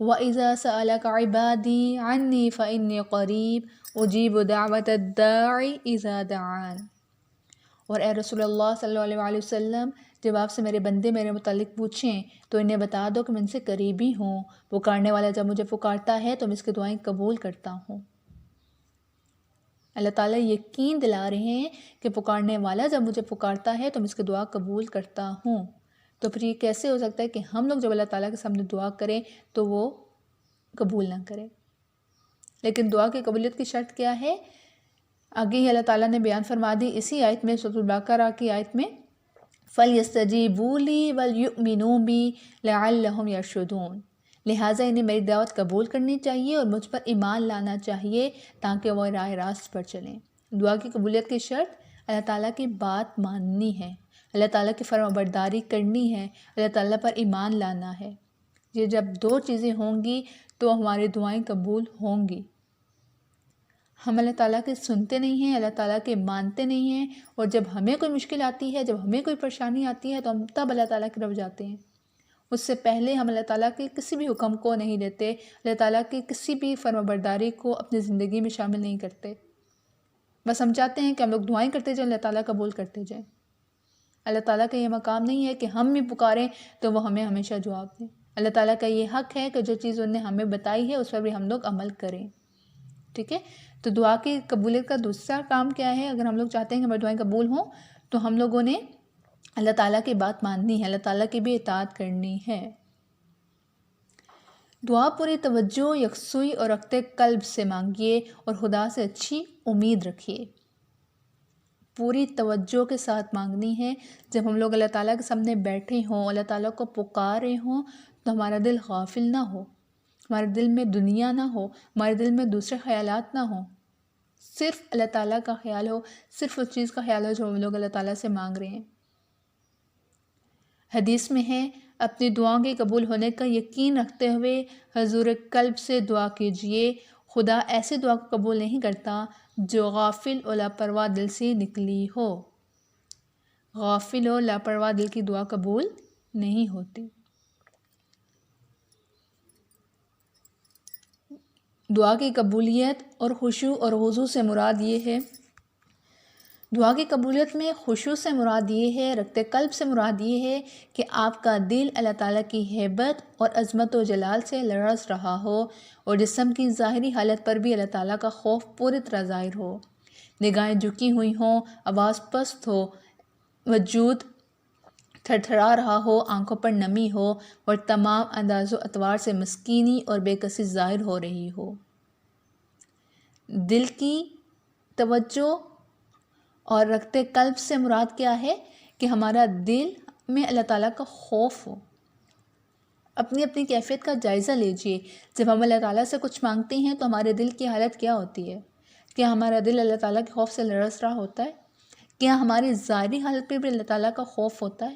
وَإِذَا سَأَلَكَ عِبَادِي عَنِّي فَإِنِّي قَرِيبٌ أُجِيبُ دَعْوَةَ الدَّاعِ إِذَا دَعَانِ۔ اور اے رسول اللہ صلی اللہ علیہ وسلم، جب آپ سے میرے بندے میرے متعلق پوچھیں تو انہیں بتا دو کہ میں ان سے قریبی ہوں، پکارنے والا جب مجھے پکارتا ہے تو میں اس کی دعائیں قبول کرتا ہوں۔ اللہ تعالیٰ یقین دلا رہے ہیں کہ پکارنے والا جب مجھے پکارتا ہے تو میں اس کی دعا قبول کرتا ہوں۔ تو پھر یہ کیسے ہو سکتا ہے کہ ہم لوگ جب اللہ تعالیٰ کے سامنے دعا کریں تو وہ قبول نہ کریں؟ لیکن دعا کی قبولیت کی شرط کیا ہے؟ آگے ہی اللہ تعالیٰ نے بیان فرما دی اسی آیت میں، سورۃ البقرہ کی آیت میں، فَلْيَسْتَجِيبُوا لِي وَلْيُؤْمِنُوا بِي لَعَلَّهُمْ يَرْشُدُونَ۔ لہٰذا انہیں میری دعوت قبول کرنی چاہیے اور مجھ پر ایمان لانا چاہیے تاکہ وہ راہ راست پر چلیں۔ دعا کی قبولیت کی شرط اللہ تعالیٰ کی بات ماننی ہے، اللہ تعالیٰ کی فرمانبرداری کرنی ہے، اللہ تعالیٰ پر ایمان لانا ہے۔ یہ جب دو چیزیں ہوں گی تو ہماری دعائیں قبول ہوں گی۔ ہم اللہ تعالیٰ کے سنتے نہیں ہیں، اللہ تعالیٰ کے مانتے نہیں ہیں، اور جب ہمیں کوئی مشکل آتی ہے، جب ہمیں کوئی پریشانی آتی ہے تو ہم تب اللہ تعالیٰ کی طرف جاتے ہیں۔ اس سے پہلے ہم اللہ تعالیٰ کے کسی بھی حکم کو نہیں لیتے، اللہ تعالیٰ کی کسی بھی فرمانبرداری کو اپنی زندگی میں شامل نہیں کرتے۔ بس ہم چاہتے ہیں کہ ہم لوگ دعائیں کرتے جائیں، اللہ تعالیٰ قبول کرتے جائیں۔ اللہ تعالیٰ کا یہ مقام نہیں ہے کہ ہم بھی پکاریں تو وہ ہمیں ہمیشہ جواب دیں۔ اللہ تعالیٰ کا یہ حق ہے کہ جو چیز انہیں ہمیں بتائی ہے اس پر بھی ہم لوگ عمل کریں۔ ٹھیک ہے؟ تو دعا کی قبولیت کا دوسرا کام کیا ہے؟ اگر ہم لوگ چاہتے ہیں کہ ہماری دعائیں قبول ہوں تو ہم لوگوں نے اللہ تعالیٰ کی بات ماننی ہے، اللہ تعالیٰ کی بھی اطاعت کرنی ہے۔ دعا پوری توجہ، یکسوئی اور رکھتے قلب سے مانگیے اور خدا سے اچھی امید رکھیے۔ پوری توجہ کے ساتھ مانگنی ہے۔ جب ہم لوگ اللہ تعالیٰ کے سامنے بیٹھے ہوں، اللہ تعالیٰ کو پکار رہے ہوں تو ہمارا دل غافل نہ ہو، ہمارے دل میں دنیا نہ ہو، ہمارے دل میں دوسرے خیالات نہ ہوں، صرف اللہ تعالیٰ کا خیال ہو، صرف اس چیز کا خیال ہو جو ہم لوگ اللہ تعالیٰ سے مانگ رہے ہیں۔ حدیث میں ہے، اپنی دعاؤں کے قبول ہونے کا یقین رکھتے ہوئے حضور قلب سے دعا کیجیے، خدا ایسی دعا کو قبول نہیں کرتا جو غافل اور لاپرواہ دل سے نکلی ہو۔ غافل اور لاپرواہ دل کی دعا قبول نہیں ہوتی۔ دعا کی قبولیت اور خشوع اور خضوع سے مراد یہ ہے، دعا کی قبولیت میں خشوع سے مراد یہ ہے، رکھتے قلب سے مراد یہ ہے کہ آپ کا دل اللہ تعالیٰ کی ہیبت اور عظمت و جلال سے لرز رہا ہو اور جسم کی ظاہری حالت پر بھی اللہ تعالیٰ کا خوف پوری طرح ظاہر ہو، نگاہیں جھکی ہوئی ہوں، آواز پست ہو، وجود تھر تھرا رہا ہو، آنکھوں پر نمی ہو اور تمام انداز و اطوار سے مسکینی اور بے کسی ظاہر ہو رہی ہو۔ دل کی توجہ اور رکھتے قلب سے مراد کیا ہے کہ ہمارا دل میں اللہ تعالیٰ کا خوف ہو۔ اپنی اپنی کیفیت کا جائزہ لیجئے۔ جب ہم اللہ تعالیٰ سے کچھ مانگتے ہیں تو ہمارے دل کی حالت کیا ہوتی ہے؟ کیا ہمارا دل اللہ تعالیٰ کے خوف سے لرز رہا ہوتا ہے؟ کیا ہماری ظاہری حالت پہ بھی اللہ تعالیٰ کا خوف ہوتا ہے؟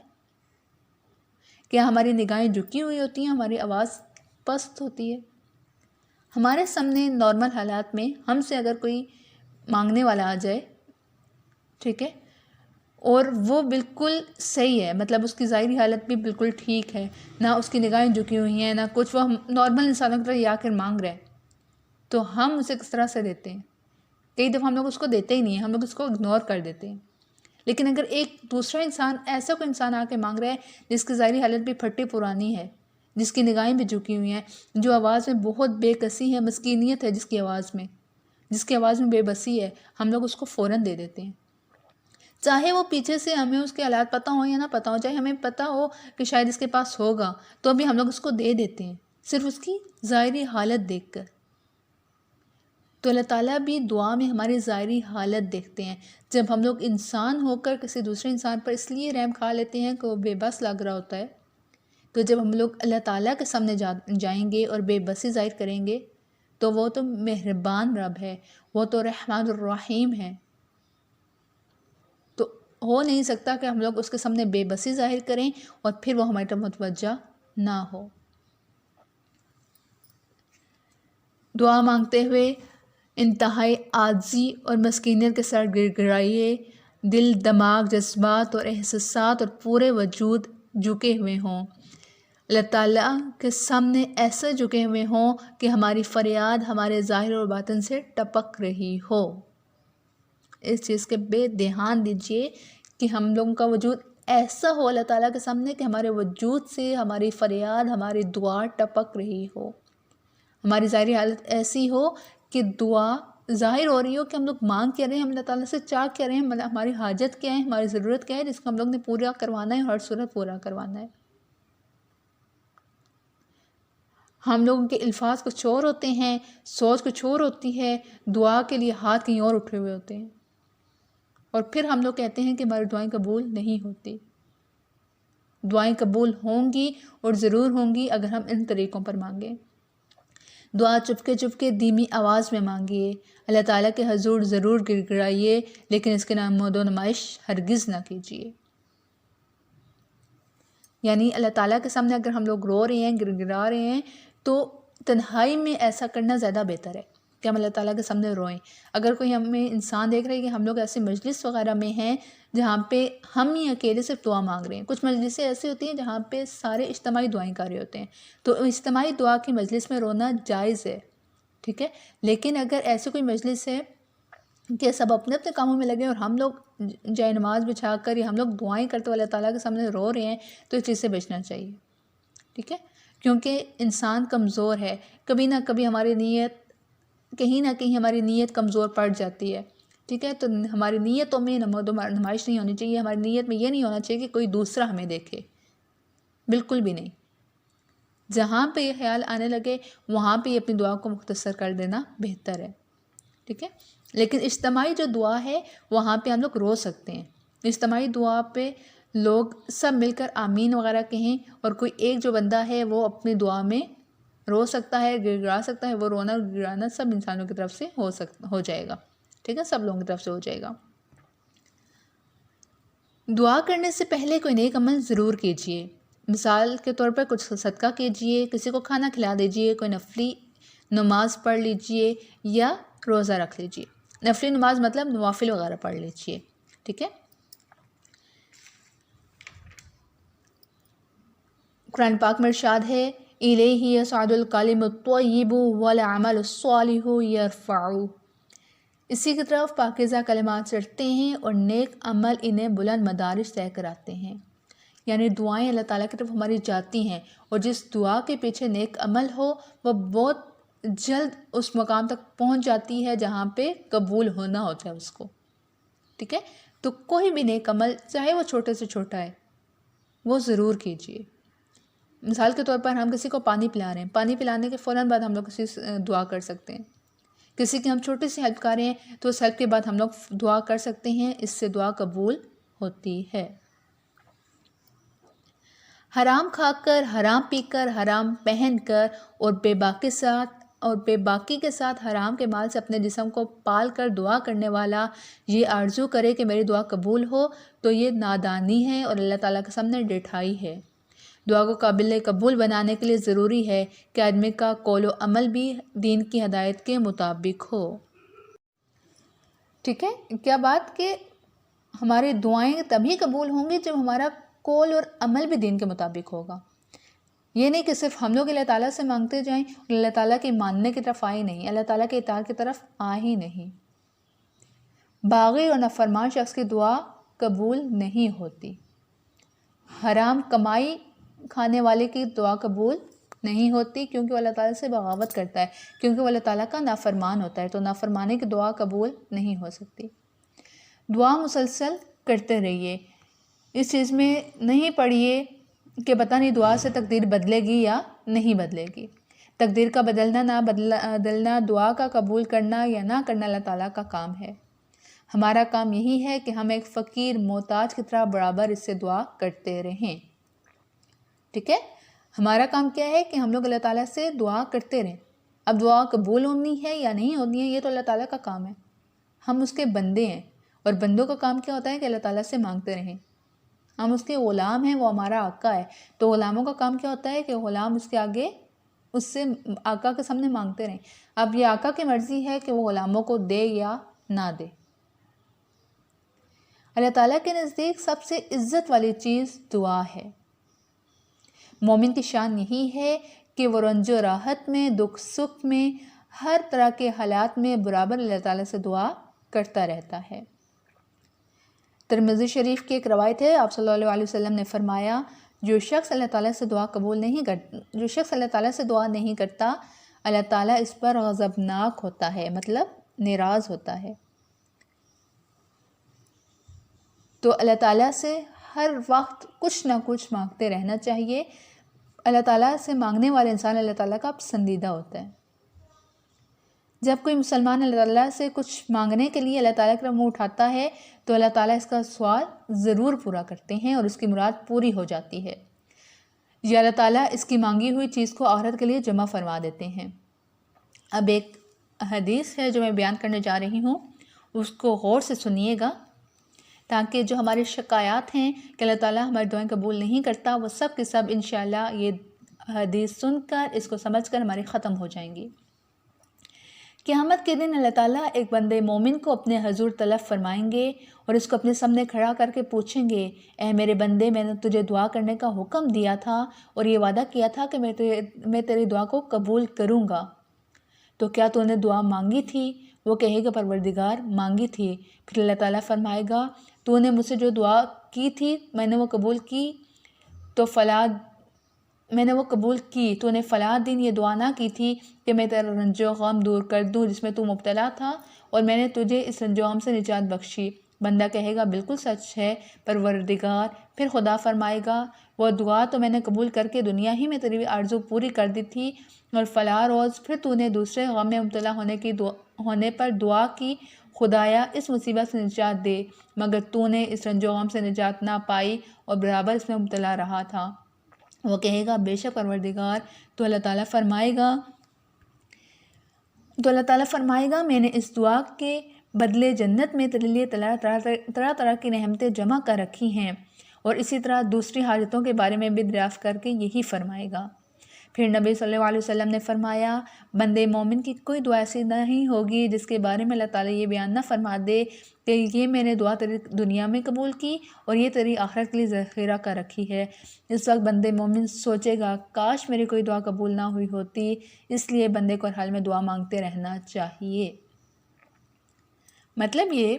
کیا ہماری نگاہیں جھکی ہوئی ہوتی ہیں، ہماری آواز پست ہوتی ہے؟ ہمارے سامنے نارمل حالات میں ہم سے اگر کوئی مانگنے والا آ جائے، ٹھیک ہے، اور وہ بالکل صحیح ہے، مطلب اس کی ظاہری حالت بھی بالکل ٹھیک ہے، نہ اس کی نگاہیں جھکی ہوئی ہیں، نہ کچھ، وہ نارمل انسانوں کی طرح یہ آ کر مانگ رہے ہیں، تو ہم اسے کس طرح سے دیتے ہیں؟ کئی دفعہ ہم لوگ اس کو دیتے ہی نہیں ہیں، ہم لوگ اس کو اگنور کر دیتے ہیں۔ لیکن اگر ایک دوسرا انسان، ایسا کوئی انسان آ کے مانگ رہا ہے جس کی ظاہری حالت بھی پھٹی پرانی ہے، جس کی نگاہیں بھی جھکی ہوئی ہیں، جو آواز میں بہت بے کسی ہے، مسکینیت ہے جس کی آواز میں بے بسی ہے، ہم لوگ اس کو فوراً دے دیتے ہیں۔ چاہے وہ پیچھے سے ہمیں اس کے حالات پتہ ہوں یا نہ پتہ ہوں، چاہے ہمیں پتہ ہو کہ شاید اس کے پاس ہوگا، تو بھی ہم لوگ اس کو دے دیتے ہیں، صرف اس کی ظاہری حالت دیکھ کر۔ تو اللہ تعالیٰ بھی دعا میں ہماری ظاہری حالت دیکھتے ہیں۔ جب ہم لوگ انسان ہو کر کسی دوسرے انسان پر اس لیے رحم کھا لیتے ہیں کہ وہ بے بس لگ رہا ہوتا ہے، تو جب ہم لوگ اللہ تعالیٰ کے سامنے جائیں گے اور بے بسی ظاہر کریں گے تو وہ تو مہربان رب ہے، وہ تو رحمان الرحیم ہے، تو ہو نہیں سکتا کہ ہم لوگ اس کے سامنے بے بسی ظاہر کریں اور پھر وہ ہماری طرف متوجہ نہ ہو۔ دعا مانگتے ہوئے انتہائی عاجزی اور مسکینیت کے ساتھ گر گرائیے، دل، دماغ، جذبات اور احساسات اور پورے وجود جھکے ہوئے ہوں۔ اللہ تعالیٰ کے سامنے ایسے جھکے ہوئے ہوں کہ ہماری فریاد ہمارے ظاہر اور باطن سے ٹپک رہی ہو۔ اس چیز کے بے دھیان دیجئے کہ ہم لوگوں کا وجود ایسا ہو اللہ تعالیٰ کے سامنے کہ ہمارے وجود سے ہماری فریاد ہماری دعا ٹپک رہی ہو، ہماری ظاہری حالت ایسی ہو کہ دعا ظاہر ہو رہی ہو کہ ہم لوگ مانگ کیا رہے ہیں، ہم اللہ تعالیٰ سے چاہ کیا رہے ہیں، ہماری حاجت کیا ہے، ہماری ضرورت کیا ہے جس کو ہم لوگ نے پورا کروانا ہے، ہر صورت پورا کروانا ہے۔ ہم لوگوں کے الفاظ کچھ اور ہوتے ہیں، سوچ کچھ اور ہوتی ہے، دعا کے لیے ہاتھ کہیں اور اٹھے ہوئے ہوتے ہیں، اور پھر ہم لوگ کہتے ہیں کہ ہماری دعائیں قبول نہیں ہوتی۔ دعائیں قبول ہوں گی اور ضرور ہوں گی اگر ہم ان طریقوں پر مانگیں۔ دعا چپکے چپکے دھیمی آواز میں مانگیے، اللہ تعالیٰ کے حضور ضرور گر گڑائیے، لیکن اس کے نمود و نمائش ہرگز نہ کیجیے۔ یعنی اللہ تعالیٰ کے سامنے اگر ہم لوگ رو رہے ہیں، گر گڑا رہے ہیں، تو تنہائی میں ایسا کرنا زیادہ بہتر ہے کہ ہم اللہ تعالیٰ کے سامنے روئیں۔ اگر کوئی ہمیں انسان دیکھ رہے ہیں کہ ہم لوگ ایسے مجلس وغیرہ میں ہیں جہاں پہ ہم ہی اکیلے صرف دعا مانگ رہے ہیں، کچھ مجلسیں ایسی ہوتی ہیں جہاں پہ سارے اجتماعی دعائیں کر رہے ہوتے ہیں، تو اجتماعی دعا کی مجلس میں رونا جائز ہے، ٹھیک ہے۔ لیکن اگر ایسی کوئی مجلس ہے کہ سب اپنے اپنے کاموں میں لگے اور ہم لوگ جائے نماز بچھا کر یا ہم لوگ دعائیں کرتے ہوئے اللہ تعالیٰ کے سامنے رو رہے ہیں، تو اس چیز سے بچنا چاہیے، ٹھیک ہے۔ کیونکہ انسان کمزور ہے، کبھی نہ کبھی ہماری نیت کہیں نہ کہیں ہماری نیت کمزور پڑ جاتی ہے، ٹھیک ہے۔ تو ہماری نیتوں میں نمود و نمائش نہیں ہونی چاہیے، ہماری نیت میں یہ نہیں ہونا چاہیے کہ کوئی دوسرا ہمیں دیکھے، بالکل بھی نہیں۔ جہاں پہ یہ خیال آنے لگے وہاں پہ اپنی دعا کو مختصر کر دینا بہتر ہے، ٹھیک ہے۔ لیکن اجتماعی جو دعا ہے وہاں پہ ہم لوگ رو سکتے ہیں۔ اجتماعی دعا پہ لوگ سب مل کر آمین وغیرہ کہیں، اور کوئی ایک جو بندہ ہے وہ اپنی دعا میں رو سکتا ہے، گر گڑا سکتا ہے، وہ رونا گڑانا سب انسانوں کی طرف سے ہو جائے گا، ٹھیک ہے، سب لوگوں کی طرف سے ہو جائے گا۔ دعا کرنے سے پہلے کوئی نیک عمل ضرور کیجیے، مثال کے طور پر کچھ صدقہ کیجیے، کسی کو کھانا کھلا دیجیے، کوئی نفلی نماز پڑھ لیجیے یا روزہ رکھ لیجیے۔ نفلی نماز مطلب نوافل وغیرہ پڑھ لیجیے، ٹھیک ہے۔ قرآن پاک میں ارشاد ہے الیہ یصعد الکلم الطیب والعمل الصالح یرفعہ، اسی کی طرف پاکیزہ کلمات چڑھتے ہیں اور نیک عمل انہیں بلند مدارج طے کراتے ہیں۔ یعنی دعائیں اللہ تعالیٰ کی طرف ہماری جاتی ہیں، اور جس دعا کے پیچھے نیک عمل ہو وہ بہت جلد اس مقام تک پہنچ جاتی ہے جہاں پہ قبول ہونا ہوتا ہے اس کو، ٹھیک ہے۔ تو کوئی بھی نیک عمل چاہے وہ چھوٹے سے چھوٹا ہے وہ ضرور کیجیے۔ مثال کے طور پر ہم کسی کو پانی پلا رہے ہیں، پانی پلانے کے فوراً بعد ہم لوگ کسی سے دعا کر سکتے ہیں۔ کسی کی ہم چھوٹی سی ہیلپ کر رہے ہیں تو اس ہیلپ کے بعد ہم لوگ دعا کر سکتے ہیں، اس سے دعا قبول ہوتی ہے۔ حرام کھا کر، حرام پی کر، حرام پہن کر اور بے باکی کے ساتھ حرام کے مال سے اپنے جسم کو پال کر دعا کرنے والا یہ آرزو کرے کہ میری دعا قبول ہو، تو یہ نادانی ہے اور اللہ تعالیٰ کے سامنے ڈٹھائی ہے۔ دعا کو قابل قبول بنانے کے لیے ضروری ہے کہ آدمی کا قول و عمل بھی دین کی ہدایت کے مطابق ہو، ٹھیک ہے۔ کیا بات کہ ہماری دعائیں تبھی قبول ہوں گی جب ہمارا قول اور عمل بھی دین کے مطابق ہوگا۔ یہ نہیں کہ صرف ہم لوگ اللہ تعالیٰ سے مانگتے جائیں اور اللہ تعالیٰ کے ماننے کی طرف آئے نہیں، اللہ تعالیٰ کے اطاعت کی طرف آئے ہی نہیں۔ باغی اور نافرمان شخص کی دعا قبول نہیں ہوتی۔ حرام کمائی کھانے والے کی دعا قبول نہیں ہوتی کیونکہ وہ اللہ تعالیٰ سے بغاوت کرتا ہے، کیونکہ وہ اللہ تعالیٰ کا نافرمان ہوتا ہے، تو نافرمانی کی دعا قبول نہیں ہو سکتی۔ دعا مسلسل کرتے رہیے، اس چیز میں نہیں پڑھیے کہ پتہ نہیں دعا سے تقدیر بدلے گی یا نہیں بدلے گی۔ تقدیر کا بدلنا نہ بدلنا، دعا کا قبول کرنا یا نہ کرنا اللہ تعالیٰ کا کام ہے۔ ہمارا کام یہی ہے کہ ہم ایک فقیر محتاج کی طرح برابر اس سے دعا کرتے رہیں، ٹھیک ہے۔ ہمارا کام کیا ہے کہ ہم لوگ اللہ تعالیٰ سے دعا کرتے رہیں۔ اب دعا قبول ہونی ہے یا نہیں ہونی ہے یہ تو اللہ تعالیٰ کا کام ہے، ہم اس کے بندے ہیں، اور بندوں کا کام کیا ہوتا ہے کہ اللہ تعالیٰ سے مانگتے رہیں۔ ہم اس کے غلام ہیں، وہ ہمارا آقا ہے، تو غلاموں کا کام کیا ہوتا ہے کہ غلام اس کے آگے اس سے آقا کے سامنے مانگتے رہیں۔ اب یہ آقا کی مرضی ہے کہ وہ غلاموں کو دے یا نہ دے۔ اللہ تعالیٰ کے نزدیک سب سے عزت والی چیز دعا ہے۔ مومن کی شان یہی ہے کہ وہ رنج و راحت میں، دکھ سکھ میں، ہر طرح کے حالات میں برابر اللہ تعالیٰ سے دعا کرتا رہتا ہے۔ ترمذی شریف کی ایک روایت ہے، آپ صلی اللہ علیہ وسلم نے فرمایا، جو شخص اللہ تعالیٰ سے دعا نہیں کرتا اللہ تعالیٰ اس پر غضبناک ہوتا ہے، مطلب ناراض ہوتا ہے۔ تو اللہ تعالیٰ سے ہر وقت کچھ نہ کچھ مانگتے رہنا چاہیے۔ اللہ تعالیٰ سے مانگنے والا انسان اللہ تعالیٰ کا پسندیدہ ہوتا ہے۔ جب کوئی مسلمان اللہ تعالیٰ سے کچھ مانگنے کے لیے اللہ تعالیٰ کی طرف منہ اٹھاتا ہے تو اللہ تعالیٰ اس کا سوال ضرور پورا کرتے ہیں اور اس کی مراد پوری ہو جاتی ہے، یا اللہ تعالیٰ اس کی مانگی ہوئی چیز کو آخرت کے لیے جمع فرما دیتے ہیں۔ اب ایک حدیث ہے جو میں بیان کرنے جا رہی ہوں، اس کو غور سے سنیے گا تاکہ جو ہماری شکایات ہیں کہ اللہ تعالیٰ ہماری دعائیں قبول نہیں کرتا، وہ سب کے سب انشاءاللہ یہ حدیث سن کر اس کو سمجھ کر ہماری ختم ہو جائیں گی۔ قیامت کے دن اللہ تعالیٰ ایک بندے مومن کو اپنے حضور طلب فرمائیں گے اور اس کو اپنے سامنے کھڑا کر کے پوچھیں گے، اے میرے بندے، میں نے تجھے دعا کرنے کا حکم دیا تھا اور یہ وعدہ کیا تھا کہ میں تیری دعا کو قبول کروں گا، تو کیا تو نے دعا مانگی تھی؟ وہ کہے گا پروردگار مانگی تھی۔ پھر اللہ تعالیٰ فرمائے گا، تو نے مجھ سے جو دعا کی تھی میں نے وہ قبول کی، تو نے فلاں دن یہ دعا نہ کی تھی کہ میں تیرا رنج و غم دور کر دوں جس میں تو مبتلا تھا، اور میں نے تجھے اس رنج و غم سے نجات بخشی۔ بندہ کہے گا بالکل سچ ہے پروردگار۔ پھر خدا فرمائے گا، وہ دعا تو میں نے قبول کر کے دنیا ہی میں تیری آرزو پوری کر دی تھی، اور فلاں روز پھر تو نے دوسرے غم میں مبتلا ہونے پر دعا کی، خدایا اس مصیبت سے نجات دے، مگر تو نے اس رنج و غم سے نجات نہ پائی اور برابر اس میں مبتلا رہا تھا۔ وہ کہے گا بے شک پروردگار۔ تو اللہ تعالیٰ فرمائے گا میں نے اس دعا کے بدلے جنت میں تیرے لیے طرح طرح کی نعمتیں جمع کر رکھی ہیں، اور اسی طرح دوسری حاجتوں کے بارے میں بھی دریافت کر کے یہی فرمائے گا۔ پھر نبی صلی اللہ علیہ وسلم نے فرمایا، بندے مومن کی کوئی دعا ایسی نہیں ہوگی جس کے بارے میں اللہ تعالیٰ یہ بیان نہ فرما دے کہ یہ میں نے دعا تیری دنیا میں قبول کی اور یہ تیری آخرت کے لیے ذخیرہ کر رکھی ہے۔ اس وقت بندے مومن سوچے گا کاش میری کوئی دعا قبول نہ ہوئی ہوتی، اس لیے بندے کو ہر حال میں دعا مانگتے رہنا چاہیے۔ مطلب یہ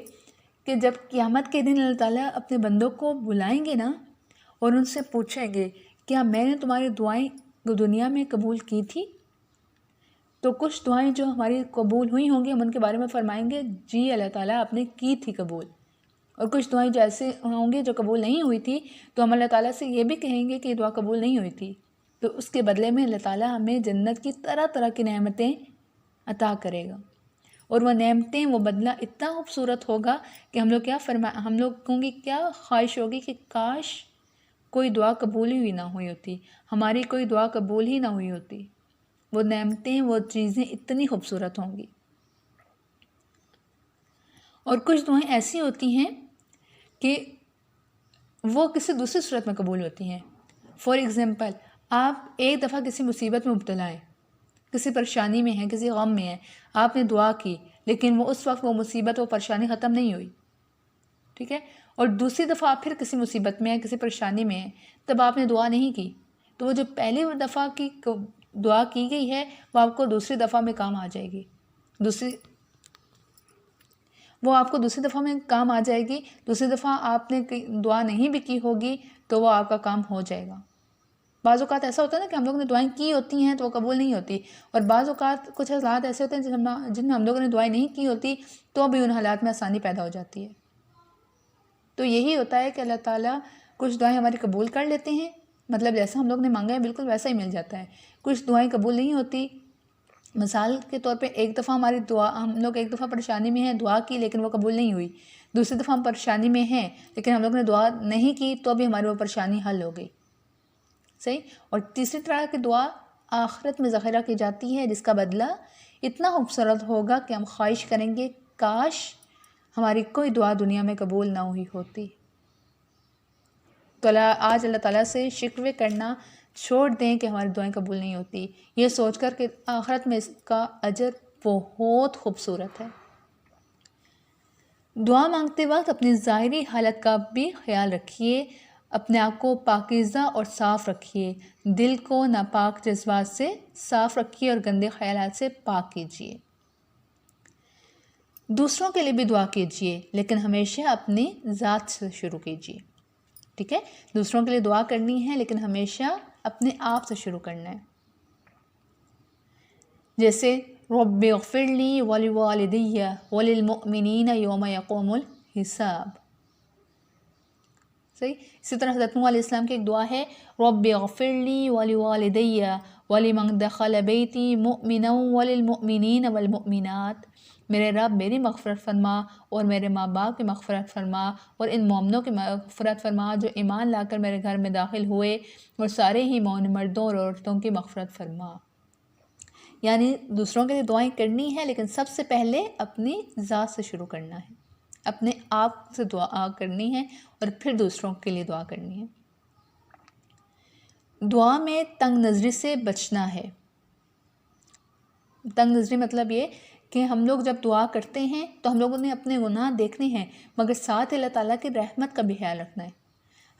کہ جب قیامت کے دن اللہ تعالیٰ اپنے بندوں کو بلائیں گے نا اور ان سے پوچھیں گے کیا میں نے تمہاری دعائیں دنیا میں قبول کی تھی، تو کچھ دعائیں جو ہماری قبول ہوئی ہوں گی ہم ان کے بارے میں فرمائیں گے جی اللہ تعالیٰ آپ نے کی تھی قبول، اور کچھ دعائیں جو ایسے ہوں گے جو قبول نہیں ہوئی تھی تو ہم اللہ تعالیٰ سے یہ بھی کہیں گے کہ یہ دعا قبول نہیں ہوئی تھی، تو اس کے بدلے میں اللہ تعالیٰ ہمیں جنت کی طرح طرح کی نعمتیں عطا کرے گا، اور وہ نعمتیں وہ بدلہ اتنا خوبصورت ہوگا کہ ہم لوگوں کی کیا خواہش ہوگی کہ کاش کوئی دعا قبول ہی نہ ہوئی ہوتی، ہماری کوئی دعا قبول ہی نہ ہوئی ہوتی۔ وہ نعمتیں وہ چیزیں اتنی خوبصورت ہوں گی۔ اور کچھ دعائیں ایسی ہوتی ہیں کہ وہ کسی دوسری صورت میں قبول ہوتی ہیں۔ فار ایگزامپل، آپ ایک دفعہ کسی مصیبت میں مبتلا ہیں، کسی پریشانی میں ہیں، کسی غم میں ہیں، آپ نے دعا کی لیکن وہ اس وقت وہ مصیبت وہ پریشانی ختم نہیں ہوئی، ٹھیک ہے، اور دوسری دفعہ آپ پھر کسی مصیبت میں ہیں، کسی پریشانی میں ہیں، تب آپ نے دعا نہیں کی، تو وہ جو پہلی دفعہ کی دعا کی گئی ہے وہ آپ کو دوسری دفعہ میں کام آ جائے گی، دوسری دفعہ میں کام آ جائے گی۔ دوسری دفعہ آپ نے دعا نہیں بھی کی ہوگی تو وہ آپ کا کام ہو جائے گا۔ بعض اوقات ایسا ہوتا ہے نا کہ ہم لوگوں نے دعائیں کی ہوتی ہیں تو وہ قبول نہیں ہوتی، اور بعض اوقات کچھ حالات ایسے ہوتے ہیں جن میں ہم لوگوں نے دعائیں نہیں کی ہوتی تو بھی ان حالات میں آسانی پیدا ہو جاتی ہے۔ تو یہی ہوتا ہے کہ اللہ تعالیٰ کچھ دعائیں ہماری قبول کر لیتے ہیں، مطلب جیسا ہم لوگ نے مانگا ہے بالکل ویسا ہی مل جاتا ہے۔ کچھ دعائیں قبول نہیں ہوتی، مثال کے طور پہ ہم لوگ ایک دفعہ پریشانی میں ہیں، دعا کی لیکن وہ قبول نہیں ہوئی، دوسری دفعہ ہم پریشانی میں ہیں لیکن ہم لوگ نے دعا نہیں کی تو بھی ہماری وہ پریشانی حل ہو گئی، صحیح۔ اور تیسری طرح کی دعا آخرت میں ذخیرہ کی جاتی ہے جس کا بدلہ اتنا خوبصورت ہوگا کہ ہم خواہش کریں گے کاش ہماری کوئی دعا دنیا میں قبول نہ ہوئی ہوتی۔ تو آج اللہ تعالیٰ سے شکوے کرنا چھوڑ دیں کہ ہماری دعائیں قبول نہیں ہوتی، یہ سوچ کر کہ آخرت میں اس کا اجر بہت خوبصورت ہے۔ دعا مانگتے وقت اپنی ظاہری حالت کا بھی خیال رکھیے، اپنے آپ کو پاکیزہ اور صاف رکھیے، دل کو ناپاک جذبات سے صاف رکھیے اور گندے خیالات سے پاک کیجیے۔ دوسروں کے لیے بھی دعا کیجیے لیکن ہمیشہ اپنی ذات سے شروع کیجیے، ٹھیک ہے؟ دوسروں کے لیے دعا کرنی ہے لیکن ہمیشہ اپنے آپ سے شروع کرنا ہے۔ جیسے رب اغفر لی ولوالدی وللمؤمنین یوم یقوم الحساب، صحیح؟ اسی طرح حضرت نوح علیہ السلام کی ایک دعا ہے، رب اغفر لی ولوالدی ولمن دخل بیتی مؤمنا وللمؤمنین والمؤمنات، میرے رب میری مغفرت فرما اور میرے ماں باپ کی مغفرت فرما اور ان مومنوں کی مغفرت فرما جو ایمان لا کر میرے گھر میں داخل ہوئے، اور سارے ہی مومن مردوں اور عورتوں کی مغفرت فرما۔ یعنی دوسروں کے لیے دعائیں کرنی ہے لیکن سب سے پہلے اپنی ذات سے شروع کرنا ہے، اپنے آپ سے دعا کرنی ہے اور پھر دوسروں کے لیے دعا کرنی ہے۔ دعا میں تنگ نظری سے بچنا ہے۔ تنگ نظری مطلب یہ کہ ہم لوگ جب دعا کرتے ہیں تو ہم لوگوں نے اپنے گناہ دیکھنے ہیں مگر ساتھ اللہ تعالیٰ کی رحمت کا بھی خیال رکھنا ہے۔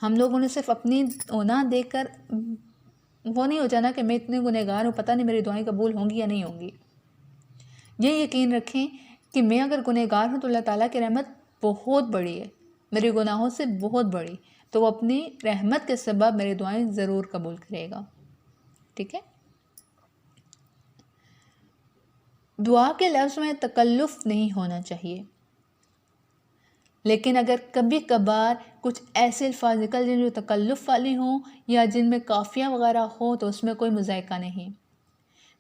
ہم لوگوں نے صرف اپنی گناہ دیکھ کر وہ نہیں ہو جانا کہ میں اتنے گنہگار ہوں، پتہ نہیں میری دعائیں قبول ہوں گی یا نہیں ہوں گی۔ یہ یقین رکھیں کہ میں اگر گنہگار ہوں تو اللہ تعالیٰ کی رحمت بہت بڑی ہے، میرے گناہوں سے بہت بڑی، تو وہ اپنی رحمت کے سبب میری دعائیں ضرور قبول کرے گا، ٹھیک ہے؟ دعا کے لفظ میں تکلف نہیں ہونا چاہیے، لیکن اگر کبھی کبھار کچھ ایسے الفاظ نکل جائیں جو تکلف والی ہوں یا جن میں قافیہ وغیرہ ہو تو اس میں کوئی مذائقہ نہیں۔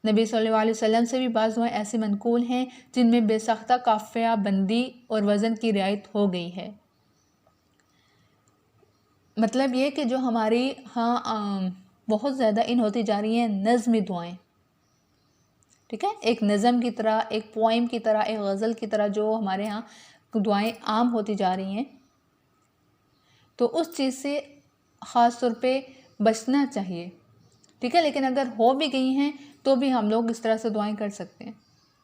نبی صلی اللہ علیہ وسلم سے بھی بعض دعائیں ایسی منقول ہیں جن میں بے ساختہ قافیہ بندی اور وزن کی رعایت ہو گئی ہے۔ مطلب یہ کہ جو ہماری بہت زیادہ ان ہوتی جا رہی ہیں نظمی دعائیں، ٹھیک ہے؟ ایک نظم کی طرح، ایک پوائم کی طرح، ایک غزل کی طرح جو ہمارے ہاں دعائیں عام ہوتی جا رہی ہیں، تو اس چیز سے خاص طور پہ بچنا چاہیے، ٹھیک ہے؟ لیکن اگر ہو بھی گئی ہیں تو بھی ہم لوگ اس طرح سے دعائیں کر سکتے ہیں۔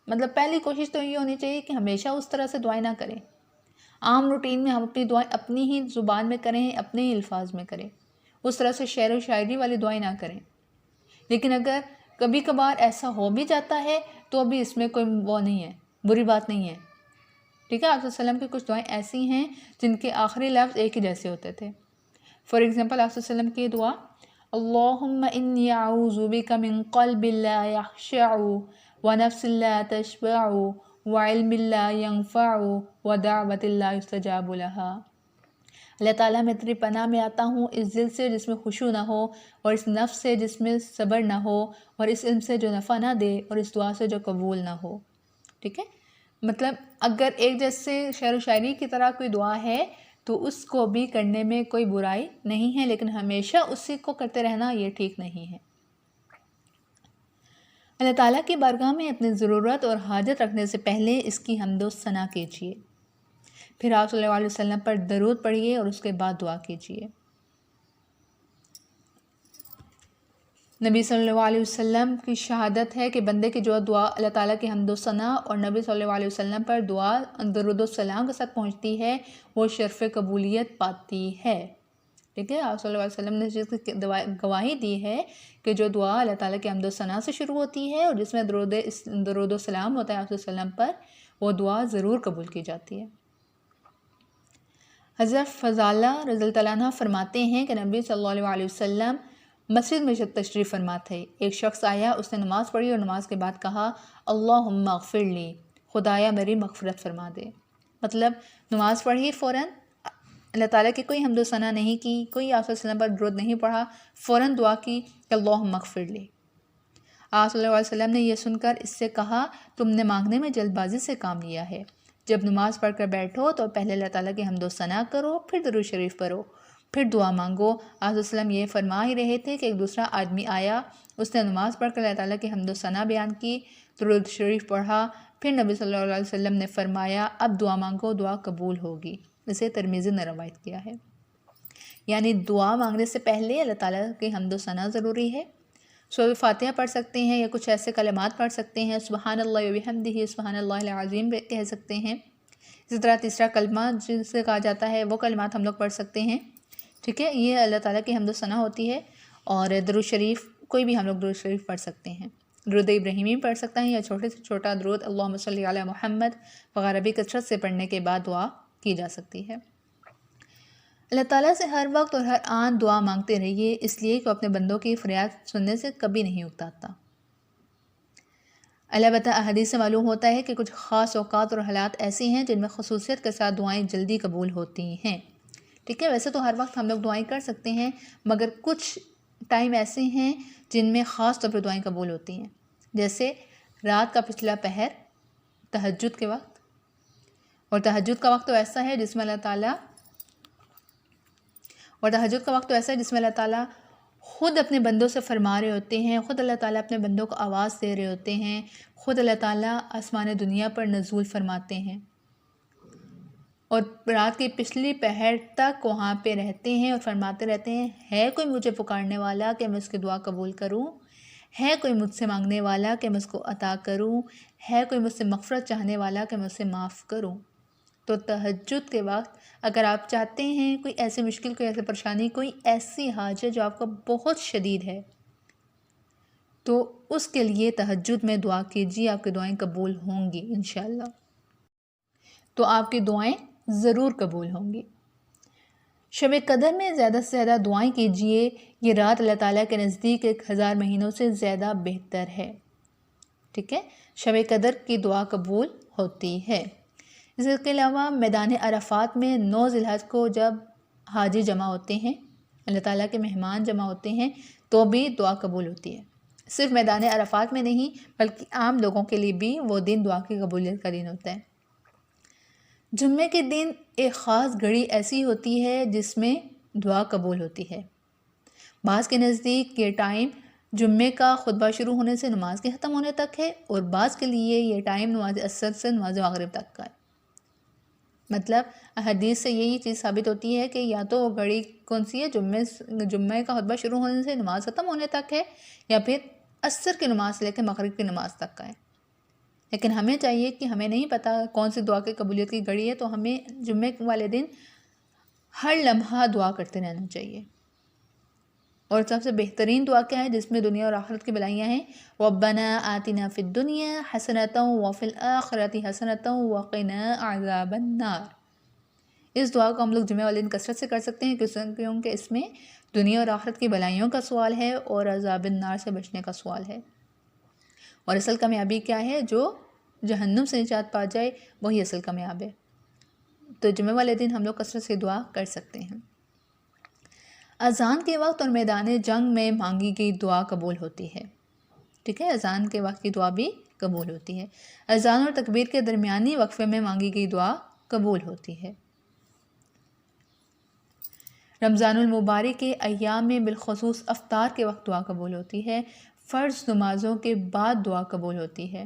مطلب پہلی کوشش تو یہ ہونی چاہیے کہ ہمیشہ اس طرح سے دعائیں نہ کریں، عام روٹین میں ہم اپنی دعائیں اپنی ہی زبان میں کریں، اپنے ہی الفاظ میں کریں، اس طرح سے شعر و شاعری والی دعائیں نہ کریں۔ لیکن اگر کبھی کبھار ایسا ہو بھی جاتا ہے تو ابھی اس میں کوئی وہ نہیں ہے، بری بات نہیں ہے، ٹھیک ہے؟ آپ صلی اللہ علیہ وسلم کی کچھ دعائیں ایسی ہیں جن کے آخری لفظ ایک ہی جیسے ہوتے تھے۔ فار ایگزامپل آپ صلی اللہ علیہ وسلم کی دعا، اللہم انی اعوذ بک من قلب لا یخشع ونفس لا تشبع وعلم لا ينفع ودعوت لا يستجاب لها۔ اللہ تعالیٰ میں تیری پناہ میں آتا ہوں اس دل سے جس میں خشوع نہ ہو، اور اس نفس سے جس میں صبر نہ ہو، اور اس علم سے جو نفع نہ دے، اور اس دعا سے جو قبول نہ ہو، ٹھیک ہے؟ مطلب اگر ایک جیسے شعر و شاعری کی طرح کوئی دعا ہے تو اس کو بھی کرنے میں کوئی برائی نہیں ہے، لیکن ہمیشہ اسی کو کرتے رہنا یہ ٹھیک نہیں ہے۔ اللہ تعالیٰ کی بارگاہ میں اپنی ضرورت اور حاجت رکھنے سے پہلے اس کی حمد و ثنا کیجیے، پھر آپ صلی اللہ علیہ وسلم پر درود پڑھیے اور اس کے بعد دعا کیجیے۔ نبی صلی اللہ علیہ وسلم کی شہادت ہے کہ بندے کی جو دعا اللہ تعالیٰ کی حمد و ثنا اور نبی صلی اللہ علیہ وسلم پر دعا درود و سلام کے ساتھ پہنچتی ہے وہ شرف قبولیت پاتی ہے، ٹھیک ہے؟ آپ صلی اللہ علیہ وسلم نے جس کی گواہی دی ہے کہ جو دعا اللہ تعالیٰ کی حمد و ثنا سے شروع ہوتی ہے اور جس میں درود و سلام ہوتا ہے آپ صلی اللہ علیہ وسلم پر، وہ دعا ضرور قبول کی جاتی ہے۔ حضرت فضالہ رضی اللہ عنہ فرماتے ہیں کہ نبی صلی اللہ علیہ وسلم مسجد میں جب تشریف فرما تھے، ایک شخص آیا، اس نے نماز پڑھی اور نماز کے بعد کہا اللہم اغفر لی، خدایا میری مغفرت فرما دے۔ مطلب نماز پڑھی، فوراً اللہ تعالیٰ کی کوئی حمد و ثنا نہیں کی، کوئی آپ صلی اللہ علیہ وسلم پر درود نہیں پڑھا، فوراً دعا کی کہ اللہم اغفر لی۔ آپ صلی اللہ علیہ وسلم نے یہ سن کر اس سے کہا تم نے مانگنے میں جلد بازی سے کام لیا ہے، جب نماز پڑھ کر بیٹھو تو پہلے اللہ تعالیٰ کی حمد و ثنا کرو، پھر درود شریف پڑھو، پھر دعا مانگو۔ آپ صلی اللہ علیہ وسلم یہ فرما ہی رہے تھے کہ ایک دوسرا آدمی آیا، اس نے نماز پڑھ کر اللہ تعالیٰ کی حمد و ثنا بیان کی، درود شریف پڑھا، پھر نبی صلی اللہ علیہ وسلم نے فرمایا اب دعا مانگو، دعا قبول ہوگی۔ اسے ترمذی نے روایت کیا ہے۔ یعنی دعا مانگنے سے پہلے اللہ تعالیٰ کی حمد و ثنا ضروری ہے۔ سورۃ فاتحہ پڑھ سکتے ہیں یا کچھ ایسے کلمات پڑھ سکتے ہیں، سبحان اللہ و بحمدہ، سبحان اللہ العظیم کہہ سکتے ہیں۔ اسی طرح تیسرا کلمہ جسے کہا جاتا ہے وہ کلمات ہم لوگ پڑھ سکتے ہیں، ٹھیک ہے، یہ اللہ تعالیٰ کی حمد و ثنا ہوتی ہے. اور درود شریف کوئی بھی ہم لوگ درود شریف پڑھ سکتے ہیں. درود ابراہیمی پڑھ سکتا ہے یا چھوٹے سے چھوٹا درود اللہم صلی علی محمد وغیرہ بھی کثرت سے پڑھنے کے بعد دعا کی جا سکتی ہے. اللہ تعالیٰ سے ہر وقت اور ہر آن دعا مانگتے رہیے، اس لیے کہ وہ اپنے بندوں کی فریاد سننے سے کبھی نہیں اکتاتا. البتہ احادیث سے معلوم ہوتا ہے کہ کچھ خاص اوقات اور حالات ایسی ہیں جن میں خصوصیت کے ساتھ دعائیں جلدی قبول ہوتی ہیں. ٹھیک ہے، ویسے تو ہر وقت ہم لوگ دعائیں کر سکتے ہیں، مگر کچھ ٹائم ایسے ہیں جن میں خاص طور پر دعائیں قبول ہوتی ہیں، جیسے رات کا پچھلا پہر، تہجد کے وقت. اور تہجد کا وقت تو ایسا ہے جس میں اللہ تعالیٰ خود اپنے بندوں سے فرما رہے ہوتے ہیں، خود اللہ تعالیٰ اپنے بندوں کو آواز دے رہے ہوتے ہیں، خود اللہ تعالیٰ آسمان دنیا پر نزول فرماتے ہیں اور رات کی پچھلی پہر تک وہاں پہ رہتے ہیں اور فرماتے رہتے ہیں، ہے کوئی مجھے پکارنے والا کہ میں اس کی دعا قبول کروں، ہے کوئی مجھ سے مانگنے والا کہ میں اس کو عطا کروں، ہے کوئی مجھ سے مغفرت چاہنے والا کہ میں اسے معاف کروں. تو تہجد کے وقت اگر آپ چاہتے ہیں کوئی ایسی مشکل، کوئی ایسی پریشانی، کوئی ایسی حاجت جو آپ کو بہت شدید ہے، تو اس کے لیے تہجد میں دعا کیجیے، آپ کی دعائیں قبول ہوں گی انشاءاللہ. تو آپ کی دعائیں ضرور قبول ہوں گی. شب قدر میں زیادہ سے زیادہ دعائیں کیجیے، یہ رات اللہ تعالیٰ کے نزدیک 1000 مہینوں سے زیادہ بہتر ہے. ٹھیک ہے، شب قدر کی دعا قبول ہوتی ہے. اس کے علاوہ میدان عرفات میں 9 ذی الحج کو جب حاجی جمع ہوتے ہیں، اللہ تعالیٰ کے مہمان جمع ہوتے ہیں، تو بھی دعا قبول ہوتی ہے. صرف میدان عرفات میں نہیں بلکہ عام لوگوں کے لیے بھی وہ دن دعا کی قبولیت کا دن ہوتا ہے. جمعے کے دن ایک خاص گھڑی ایسی ہوتی ہے جس میں دعا قبول ہوتی ہے. بعض کے نزدیک یہ ٹائم جمعے کا خطبہ شروع ہونے سے نماز کے ختم ہونے تک ہے، اور بعض کے لیے یہ ٹائم نماز عصر سے نماز مغرب تک کا ہے. مطلب حدیث سے یہی چیز ثابت ہوتی ہے کہ یا تو وہ گھڑی کون سی ہے، جمعے کا خطبہ شروع ہونے سے نماز ختم ہونے تک ہے، یا پھر عصر کی نماز سے لے کے مغرب کی نماز تک کا ہے. لیکن ہمیں چاہیے کہ ہمیں نہیں پتہ کون سی دعا کی قبولیت کی گھڑی ہے، تو ہمیں جمعے والے دن ہر لمحہ دعا کرتے رہنا چاہیے. اور سب سے بہترین دعا کیا ہے جس میں دنیا اور آخرت کی بلائیاں ہیں؟ ربنا آتنا فی الدنیا حسنۃ وفی الآخرۃ حسنۃ وقنا عذاب النار. اس دعا کو ہم لوگ جمعہ والے دن کثرت سے کر سکتے ہیں، کیونکہ اس میں دنیا اور آخرت کی بلائیوں کا سوال ہے اور عذاب النار سے بچنے کا سوال ہے. اور اصل کامیابی کیا ہے؟ جو جہنم سے نجات پا جائے وہی اصل کامیاب ہے. تو جمعہ والے دن ہم لوگ کثرت سے دعا کر سکتے ہیں. اذان کے وقت اور میدان جنگ میں مانگی گئی دعا قبول ہوتی ہے. ٹھیک ہے، اذان کے وقت کی دعا بھی قبول ہوتی ہے. اذان اور تکبیر کے درمیانی وقفے میں مانگی گئی دعا قبول ہوتی ہے. رمضان المبارک کے ایام میں بالخصوص افطار کے وقت دعا قبول ہوتی ہے. فرض نمازوں کے بعد دعا قبول ہوتی ہے.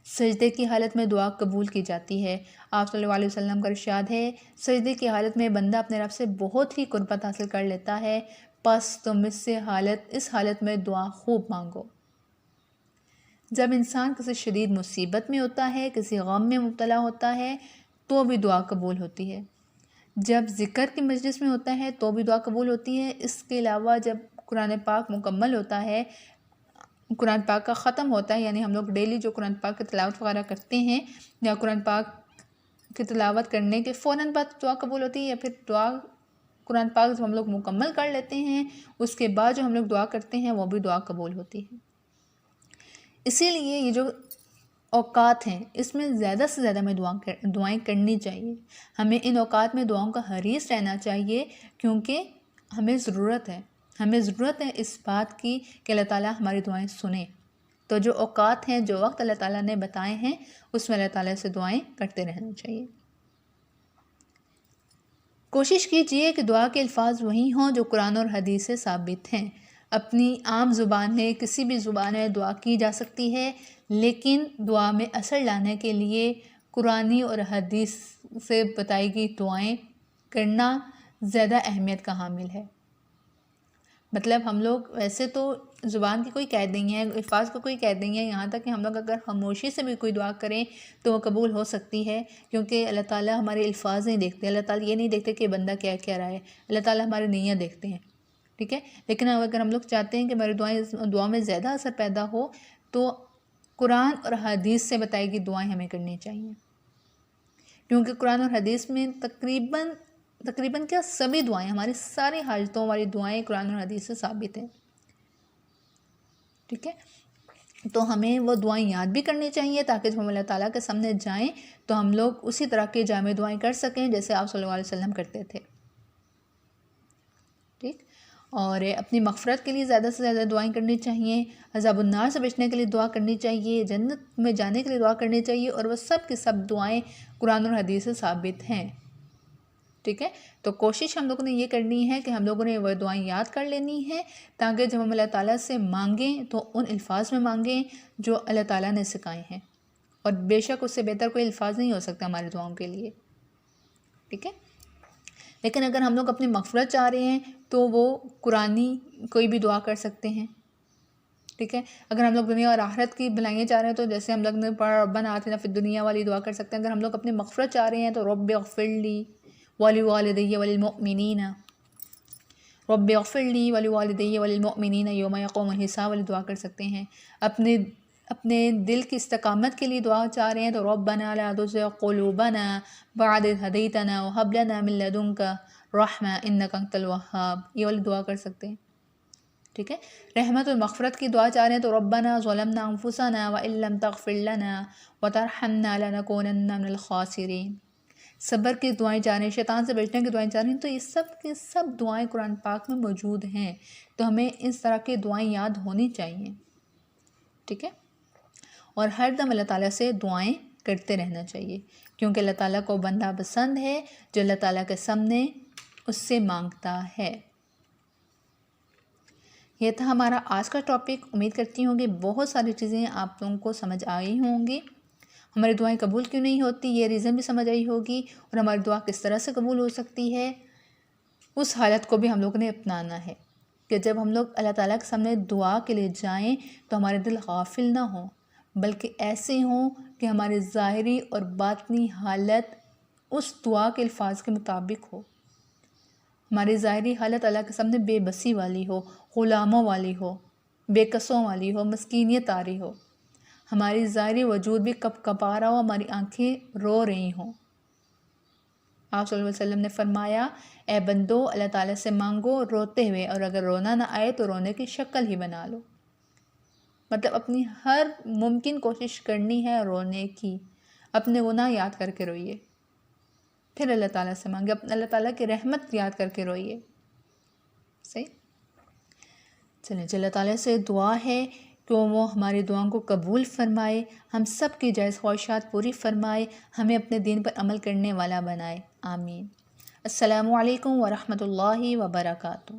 سجدے کی حالت میں دعا قبول کی جاتی ہے. آپ صلی اللہ علیہ وسلم کا ارشاد ہے، سجدے کی حالت میں بندہ اپنے رب سے بہت ہی قربت حاصل کر لیتا ہے، پس تم اس حالت میں دعا خوب مانگو. جب انسان کسی شدید مصیبت میں ہوتا ہے، کسی غم میں مبتلا ہوتا ہے، تو بھی دعا قبول ہوتی ہے. جب ذکر کی مجلس میں ہوتا ہے تو بھی دعا قبول ہوتی ہے. اس کے علاوہ جب قرآن پاک مکمل ہوتا ہے، قرآن پاک کا ختم ہوتا ہے، یعنی ہم لوگ ڈیلی جو قرآن پاک کی تلاوت وغیرہ کرتے ہیں، یا قرآن پاک کی تلاوت کرنے کے فوراً بعد دعا قبول ہوتی ہے، یا پھر دعا قرآن پاک جب ہم لوگ مکمل کر لیتے ہیں اس کے بعد جو ہم لوگ دعا کرتے ہیں وہ بھی دعا قبول ہوتی ہے. اسی لیے یہ جو اوقات ہیں اس میں زیادہ سے زیادہ ہمیں دعائیں کرنی چاہیے. ہمیں ان اوقات میں دعاؤں کا حریص رہنا چاہیے، کیونکہ ہمیں ضرورت ہے اس بات کی کہ اللہ تعالیٰ ہماری دعائیں سنیں. تو جو اوقات ہیں، جو وقت اللہ تعالیٰ نے بتائے ہیں، اس میں اللہ تعالیٰ سے دعائیں کرتے رہنا چاہیے. کوشش کیجیے کہ دعا کے الفاظ وہی ہوں جو قرآن اور حدیث سے ثابت ہیں. اپنی عام زبان میں، کسی بھی زبان میں دعا کی جا سکتی ہے، لیکن دعا میں اثر لانے کے لیے قرآنی اور حدیث سے بتائی گئی دعائیں کرنا زیادہ اہمیت کا حامل ہے. مطلب ہم لوگ ویسے تو زبان کی کوئی قید نہیں ہے، الفاظ کا کوئی قید نہیں ہے، یہاں تک کہ ہم لوگ اگر خاموشی سے بھی کوئی دعا کریں تو وہ قبول ہو سکتی ہے، کیونککہ اللہ تعالیٰ ہمارے الفاظ نہیں دیکھتے، اللہ تعالیٰ یہ نہیں دیکھتے کہ بندہ کیا کہہ رہا ہے، اللہ تعالیٰ ہماری نیت دیکھتے ہیں، ٹھیک ہے۔ لیکن اگر ہم لوگ چاہتے ہیں کہ ہماری دعا میں زیادہ اثر پیدا ہو تو قرآن اور حدیث سے بتائی گئی دعائیں ہمیں کرنی چاہیے، کیونکہ قرآن اور حدیث میں تقریباً کیا سبھی دعائیں، ہماری ساری حاجتوں والی دعائیں قرآن اور حدیث سے ثابت ہیں، ٹھیک ہے۔ تو ہمیں وہ دعائیں یاد بھی کرنی چاہیے تاکہ جب ہم اللہ تعالیٰ کے سامنے جائیں تو ہم لوگ اسی طرح کے جامع دعائیں کر سکیں جیسے آپ صلی اللہ علیہ وسلم کرتے تھے، ٹھیک۔ اور اپنی مغفرت کے لیے زیادہ سے زیادہ دعائیں کرنی چاہیے، عذاب النار سے بچنے کے لیے دعا کرنی چاہیے، جنت میں جانے کے لیے دعا کرنی چاہیے، اور وہ سب کی سب دعائیں قرآن اور حدیث سے ثابت ہیں، ٹھیک ہے۔ تو کوشش ہم لوگوں نے یہ کرنی ہے کہ ہم لوگوں نے وہ دعائیں یاد کر لینی ہے تاکہ جب ہم اللہ تعالیٰ سے مانگیں تو ان الفاظ میں مانگیں جو اللہ تعالیٰ نے سکھائے ہیں، اور بے شک اس سے بہتر کوئی الفاظ نہیں ہو سکتا ہماری دعاؤں کے لیے، ٹھیک ہے۔ لیکن اگر ہم لوگ اپنی مغفرت چاہ رہے ہیں تو وہ قرآنی کوئی بھی دعا کر سکتے ہیں، ٹھیک ہے۔ اگر ہم لوگ دنیا اور آخرت کی بھلائیاں چاہ رہے ہیں تو جیسے ہم لوگ نے پڑھا ربنا آتنا فی الدنیا والی دعا کر سکتے ہیں۔ اگر ہم لوگ اپنی مغفرت چاہ رہے ہیں تو رب اغفر لی ولوالدی وللمؤمنین، رب اغفر لی ولوالدی وللمؤمنین یوم یقوم الحساب والی دعا کر سکتے ہیں۔ اپنے دل کی استقامت کے لیے دعا چاہ رہے ہیں تو ربنا لا تزغ قلوبنا بعد اذ ہدیتنا وہب لنا من لدنک رحمہ انک انت الوہاب، یہ والی دعا کر سکتے ہیں، ٹھیک ہے۔ رحمت اور مغفرت کی دعا چاہ رہے ہیں تو ربنا ظلمنا انفسنا وان لم تغفر لنا وترحمنا لنکونن من الخاسرین، صبر کی دعائیں چاہ رہے ہیں، شیطان سے بچنے کی دعائیں چاہ رہے ہیں، تو یہ سب کی سب دعائیں قرآن پاک میں موجود ہیں، تو ہمیں اس طرح کی دعائیں یاد ہونی چاہیے، ٹھیک ہے۔ اور ہر دم اللہ تعالیٰ سے دعائیں کرتے رہنا چاہیے، کیونکہ اللہ تعالیٰ کو بندہ پسند ہے جو اللہ تعالیٰ کے سامنے اس سے مانگتا ہے۔ یہ تھا ہمارا آج کا ٹاپک، امید کرتی ہوں کہ بہت ساری چیزیں آپ لوگوں کو سمجھ آئی ہوں گی، ہماری دعائیں قبول کیوں نہیں ہوتی یہ ریزن بھی سمجھ آئی ہوگی، اور ہماری دعا کس طرح سے قبول ہو سکتی ہے، اس حالت کو بھی ہم لوگوں نے اپنانا ہے کہ جب ہم لوگ اللہ تعالیٰ کے سامنے دعا کے لیے جائیں تو ہمارے دل غافل نہ ہوں، بلکہ ایسے ہوں کہ ہماری ظاہری اور باطنی حالت اس دعا کے الفاظ کے مطابق ہو، ہماری ظاہری حالت اللہ کے سامنے بے بسی والی ہو، غلاموں والی ہو، بے کسوں والی ہو، مسکینیت آ رہی ہو، ہماری ظاہری وجود بھی کپ کپا رہا ہو، ہماری آنکھیں رو رہی ہوں۔ آپ صلی اللہ علیہ وسلم نے فرمایا، اے بندو اللہ تعالیٰ سے مانگو روتے ہوئے، اور اگر رونا نہ آئے تو رونے کی شکل ہی بنا لو، مطلب اپنی ہر ممکن کوشش کرنی ہے رونے کی، اپنے گناہ یاد کر کے روئیے، پھر اللہ تعالیٰ سے مانگے، اللہ تعالیٰ کی رحمت یاد کر کے روئیے، صحیح۔ چلیں اللہ تعالیٰ سے دعا ہے کہ وہ ہماری دعاؤں کو قبول فرمائے، ہم سب کی جائز خواہشات پوری فرمائے، ہمیں اپنے دین پر عمل کرنے والا بنائے، آمین۔ السلام علیکم ورحمۃ اللہ وبرکاتہ۔